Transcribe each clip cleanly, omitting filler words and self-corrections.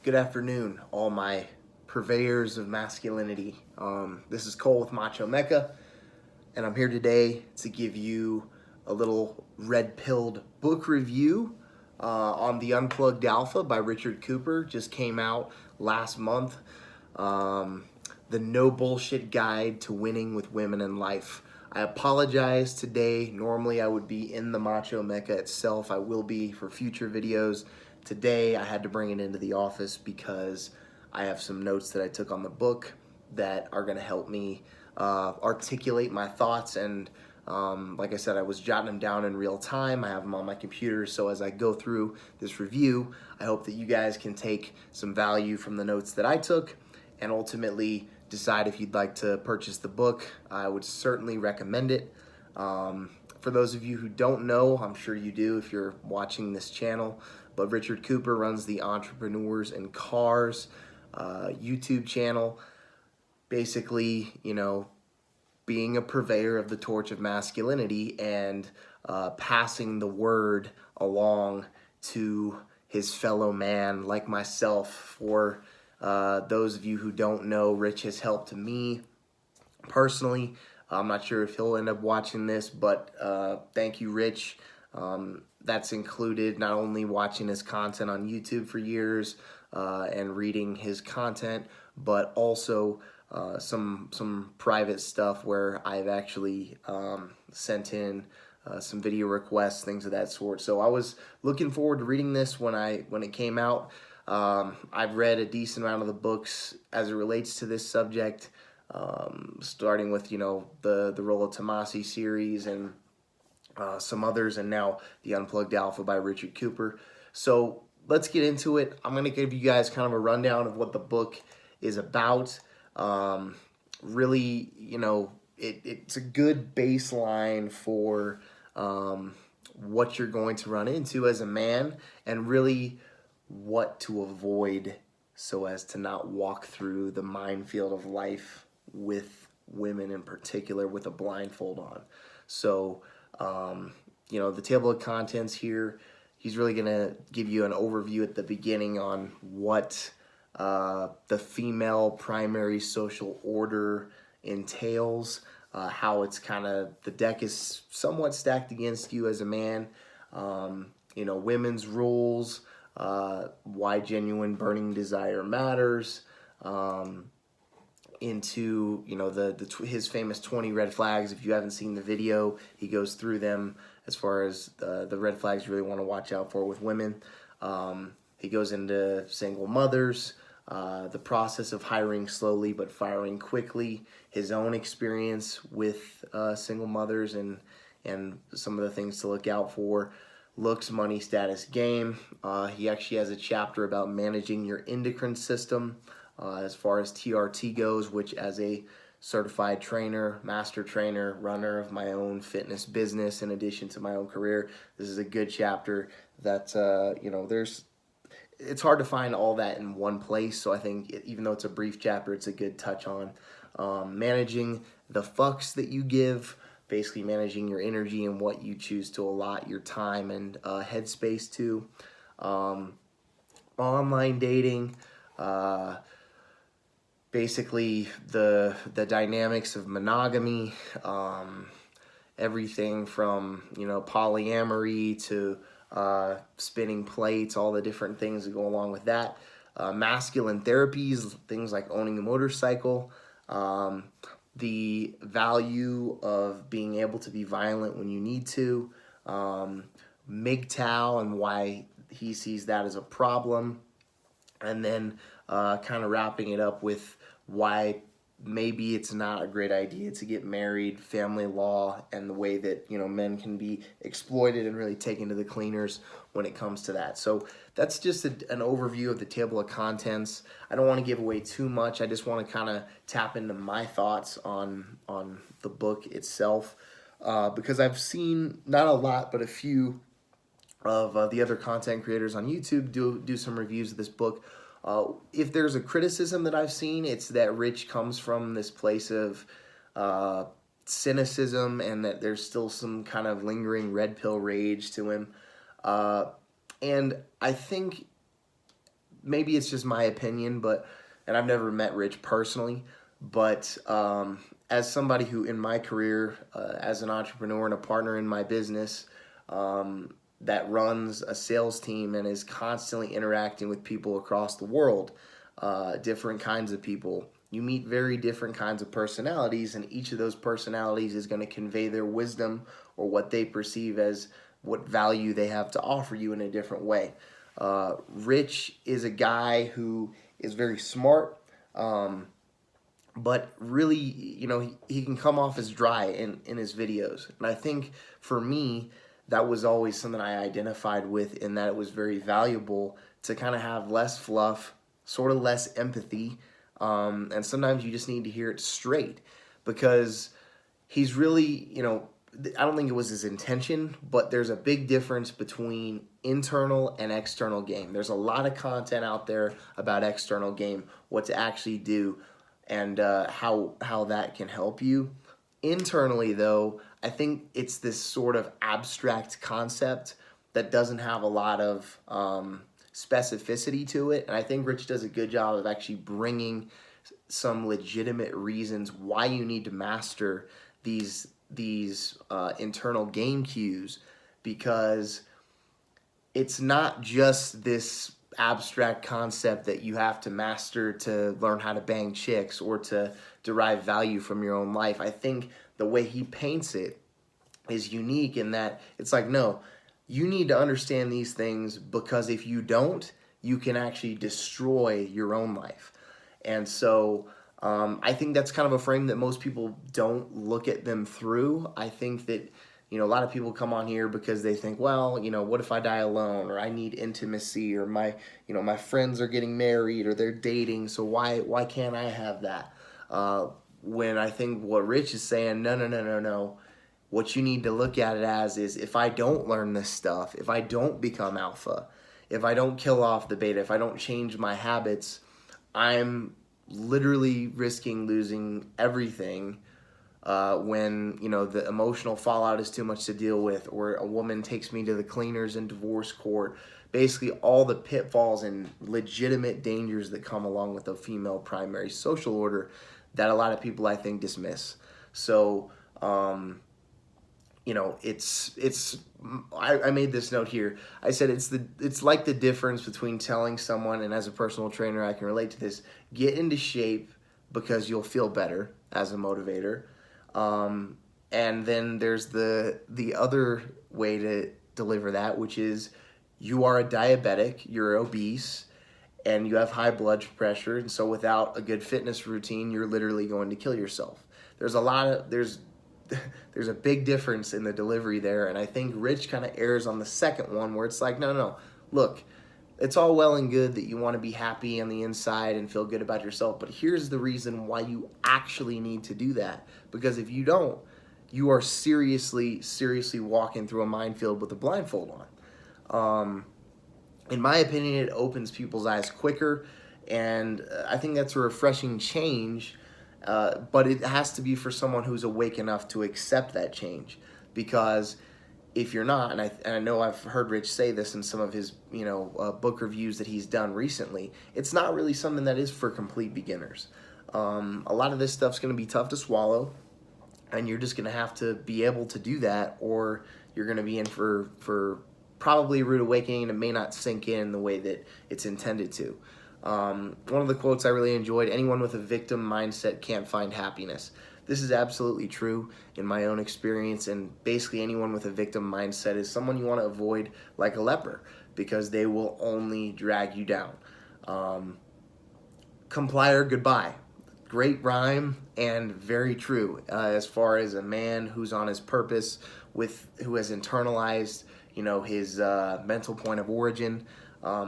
Good afternoon, all my purveyors of masculinity. This is Cole with Macho Mecca, and I'm here today to give you a little red-pilled book review on the Unplugged Alpha by Richard Cooper. Just came out last month. The No Bullshit Guide to Winning with Women in Life. I apologize today. Normally I would be in the Macho Mecca itself. I will be for future videos. Today I had to bring it into the office because I have some notes that I took on the book that are going to help me articulate my thoughts, and like I said, I was jotting them down in real time. I have them on my computer, so as I go through this review, I hope that you guys can take some value from the notes that I took and ultimately decide if you'd like to purchase the book. I would certainly recommend it. For those of you who don't know, I'm sure you do if you're watching this channel, but Richard Cooper runs the Entrepreneurs in Cars YouTube channel. Basically, being a purveyor of the torch of masculinity and passing the word along to his fellow man like myself. For those of you who don't know, Rich has helped me personally. I'm not sure if he'll end up watching this, but thank you, Rich. That's included not only watching his content on YouTube for years and reading his content, but also some private stuff where I've actually sent in some video requests, things of that sort. So I was looking forward to reading this when it came out. I've read a decent amount of the books as it relates to this subject, starting with the Rollo Tomasi series and some others, and now the Unplugged Alpha by Richard Cooper. So let's get into it. I'm going to give you guys kind of a rundown of what the book is about. Really, it's a good baseline for what you're going to run into as a man, and really what to avoid so as to not walk through the minefield of life with women, in particular, with a blindfold on. So the table of contents here, he's really going to give you an overview at the beginning on what the female primary social order entails, how it's kind of, the deck is somewhat stacked against you as a man, women's rules, why genuine burning desire matters, into his famous 20 red flags. If you haven't seen the video, he goes through them as far as the red flags you really want to watch out for with women. He goes into single mothers, the process of hiring slowly but firing quickly, his own experience with single mothers, and some of the things to look out for. Looks, money, status, game. He actually has a chapter about managing your endocrine system as far as TRT goes, which as a certified trainer, master trainer, runner of my own fitness business, in addition to my own career, this is a good chapter that, it's hard to find all that in one place. So I think even though it's a brief chapter, it's a good touch on managing the fucks that you give, basically managing your energy and what you choose to allot your time and headspace to. Online dating, basically the dynamics of monogamy, everything from polyamory to spinning plates, all the different things that go along with that. Masculine therapies, things like owning a motorcycle, the value of being able to be violent when you need to, MGTOW and why he sees that as a problem, and then kind of wrapping it up with why maybe it's not a great idea to get married, family law, and the way that men can be exploited and really taken to the cleaners when it comes to that. So that's just an overview of the table of contents. I don't want to give away too much. I just want to kind of tap into my thoughts on the book itself, because I've seen not a lot but a few of the other content creators on YouTube do some reviews of this book. If there's a criticism that I've seen, it's that Rich comes from this place of cynicism, and that there's still some kind of lingering red pill rage to him. And I think maybe it's just my opinion, and I've never met Rich personally, but as somebody who in my career, as an entrepreneur and a partner in my business, that runs a sales team and is constantly interacting with people across the world, different kinds of people. You meet very different kinds of personalities, and each of those personalities is going to convey their wisdom or what they perceive as what value they have to offer you in a different way. Rich is a guy who is very smart, but really, he can come off as dry in his videos. And I think for me, that was always something I identified with, in that it was very valuable to kind of have less fluff, sort of less empathy, and sometimes you just need to hear it straight, because he's really, I don't think it was his intention, but there's a big difference between internal and external game. There's a lot of content out there about external game, what to actually do, and how that can help you. Internally, though, I think it's this sort of abstract concept that doesn't have a lot of specificity to it. And I think Rich does a good job of actually bringing some legitimate reasons why you need to master these internal game cues, because it's not just this abstract concept that you have to master to learn how to bang chicks or to derive value from your own life. I think the way he paints it is unique in that it's like, no, you need to understand these things, because if you don't, you can actually destroy your own life. And so I think that's kind of a frame that most people don't look at them through. I think that, a lot of people come on here because they think, well, what if I die alone, or I need intimacy, or my friends are getting married, or they're dating, so why can't I have that? When I think what Rich is saying, no. What you need to look at it as is, if I don't learn this stuff, if I don't become alpha, if I don't kill off the beta, if I don't change my habits, I'm literally risking losing everything when the emotional fallout is too much to deal with, or a woman takes me to the cleaners in divorce court. Basically all the pitfalls and legitimate dangers that come along with a female primary social order that a lot of people, I think, dismiss. So I made this note here. I said it's like the difference between telling someone, and as a personal trainer I can relate to this, get into shape because you'll feel better as a motivator. And then there's the other way to deliver that, which is you are a diabetic, you're obese, and you have high blood pressure, and so without a good fitness routine, you're literally going to kill yourself. There's a big difference in the delivery there, and I think Rich kind of errs on the second one, where it's like, no, look, it's all well and good that you want to be happy on the inside and feel good about yourself, but here's the reason why you actually need to do that, because if you don't, you are seriously walking through a minefield with a blindfold on. In my opinion, it opens people's eyes quicker, and I think that's a refreshing change. But it has to be for someone who's awake enough to accept that change, because if you're not, and I know I've heard Rich say this in some of his book reviews that he's done recently, it's not really something that is for complete beginners. A lot of this stuff's going to be tough to swallow, and you're just going to have to be able to do that, or you're going to be in for probably a rude awakening, and it may not sink in the way that it's intended to. One of the quotes I really enjoyed: anyone with a victim mindset can't find happiness. This is absolutely true in my own experience, and basically anyone with a victim mindset is someone you want to avoid like a leper, because they will only drag you down. Comply or goodbye. Great rhyme and very true as far as a man who's on his purpose, who has internalized his mental point of origin.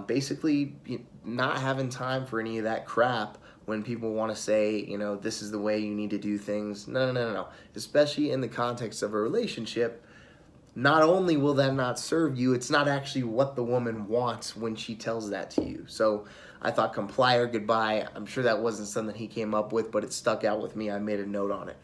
Basically not having time for any of that crap when people want to say, this is the way you need to do things. No. Especially in the context of a relationship, not only will that not serve you, it's not actually what the woman wants when she tells that to you. So I thought comply or goodbye. I'm sure that wasn't something he came up with, but it stuck out with me. I made a note on it.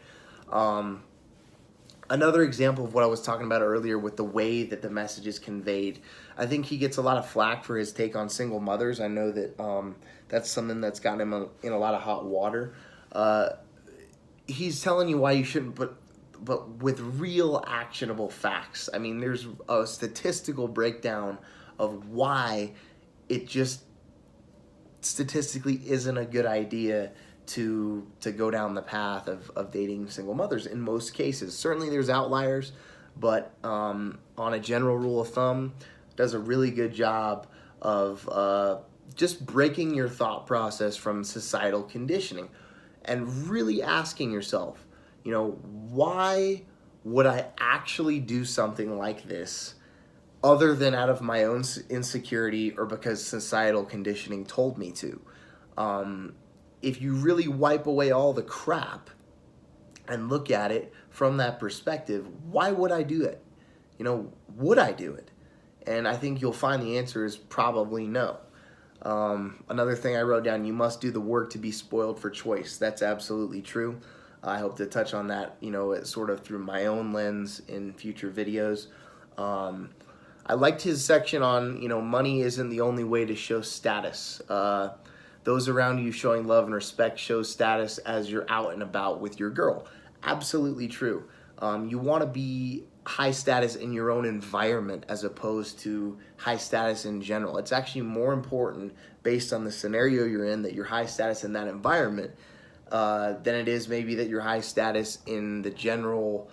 Another example of what I was talking about earlier with the way that the message is conveyed, I think he gets a lot of flack for his take on single mothers. I know that that's something that's gotten him in a lot of hot water. He's telling you why you shouldn't, but with real actionable facts. I mean, there's a statistical breakdown of why it just statistically isn't a good idea to go down the path of dating single mothers in most cases. Certainly there's outliers, but on a general rule of thumb, does a really good job of just breaking your thought process from societal conditioning and really asking yourself, you know, why would I actually do something like this other than out of my own insecurity or because societal conditioning told me to? If you really wipe away all the crap and look at it from that perspective, why would I do it? You know, would I do it? And I think you'll find the answer is probably no. Another thing I wrote down, you must do the work to be spoiled for choice. That's absolutely true. I hope to touch on that, you know, sort of through my own lens in future videos. I liked his section on, you know, money isn't the only way to show status. Those around you showing love and respect shows status as you're out and about with your girl. Absolutely true. You want to be high status in your own environment as opposed to high status in general. It's actually more important based on the scenario you're in that you're high status in that environment than it is maybe that you're high status in the general.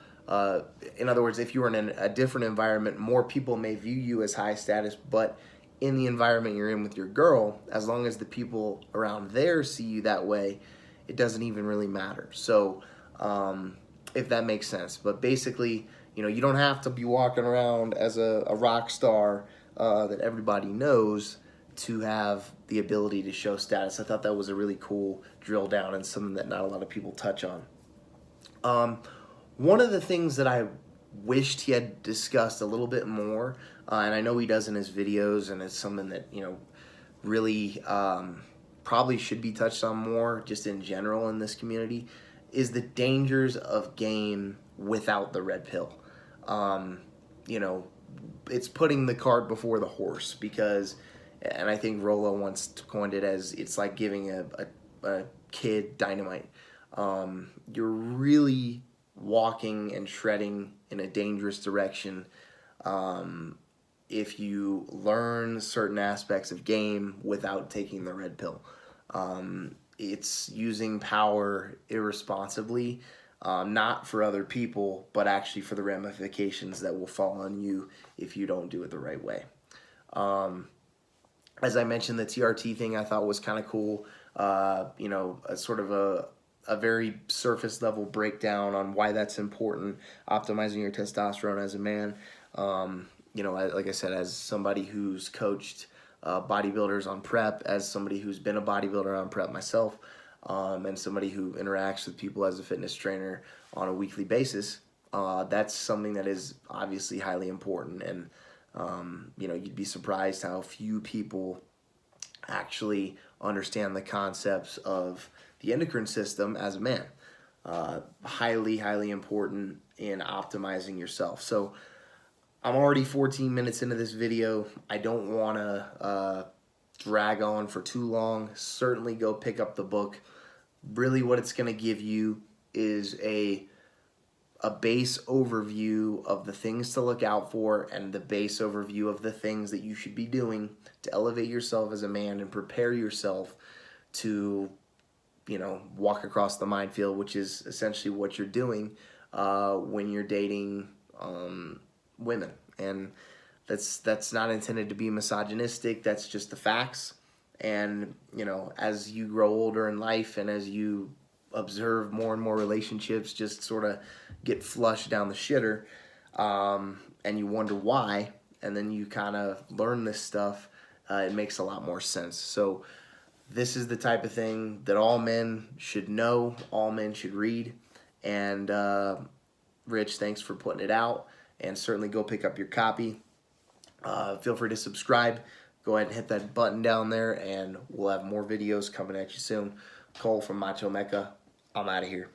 In other words, if you were in a different environment, more people may view you as high status, but in the environment you're in with your girl, as long as the people around there see you that way, it doesn't even really matter. So if that makes sense. But basically, you know, you don't have to be walking around as a rock star that everybody knows to have the ability to show status. I thought that was a really cool drill down and something that not a lot of people touch on. One of the things that I wished he had discussed a little bit more, and I know he does in his videos, and it's something that, you know, really probably should be touched on more just in general in this community, is the dangers of game without the red pill. You know, it's putting the cart before the horse because, and I think Rollo once coined it as, it's like giving a kid dynamite. You're really walking and treading in a dangerous direction if you learn certain aspects of game without taking the red pill. It's using power irresponsibly, not for other people, but actually for the ramifications that will fall on you if you don't do it the right way. As I mentioned, the TRT thing I thought was kind of cool. You know, a sort of a very surface level breakdown on why that's important, optimizing your testosterone as a man. You know, like I said, as somebody who's coached bodybuilders on prep, as somebody who's been a bodybuilder on prep myself, and somebody who interacts with people as a fitness trainer on a weekly basis, that's something that is obviously highly important. And, you know, you'd be surprised how few people actually understand the concepts of the endocrine system as a man. Highly, highly important in optimizing yourself. So I'm already 14 minutes into this video. I don't want to drag on for too long. Certainly go pick up the book. Really what it's going to give you is a base overview of the things to look out for and the base overview of the things that you should be doing to elevate yourself as a man and prepare yourself to, you know, walk across the minefield, which is essentially what you're doing when you're dating women. And that's not intended to be misogynistic. That's just the facts. And, you know, as you grow older in life and as you observe more and more relationships just sort of get flushed down the shitter, and you wonder why, and then you kind of learn this stuff, it makes a lot more sense. So this is the type of thing that all men should know, all men should read. And Rich, thanks for putting it out, and certainly go pick up your copy. Feel free to subscribe. Go ahead and hit that button down there, and we'll have more videos coming at you soon. Cole from Macho Mecca, I'm out of here.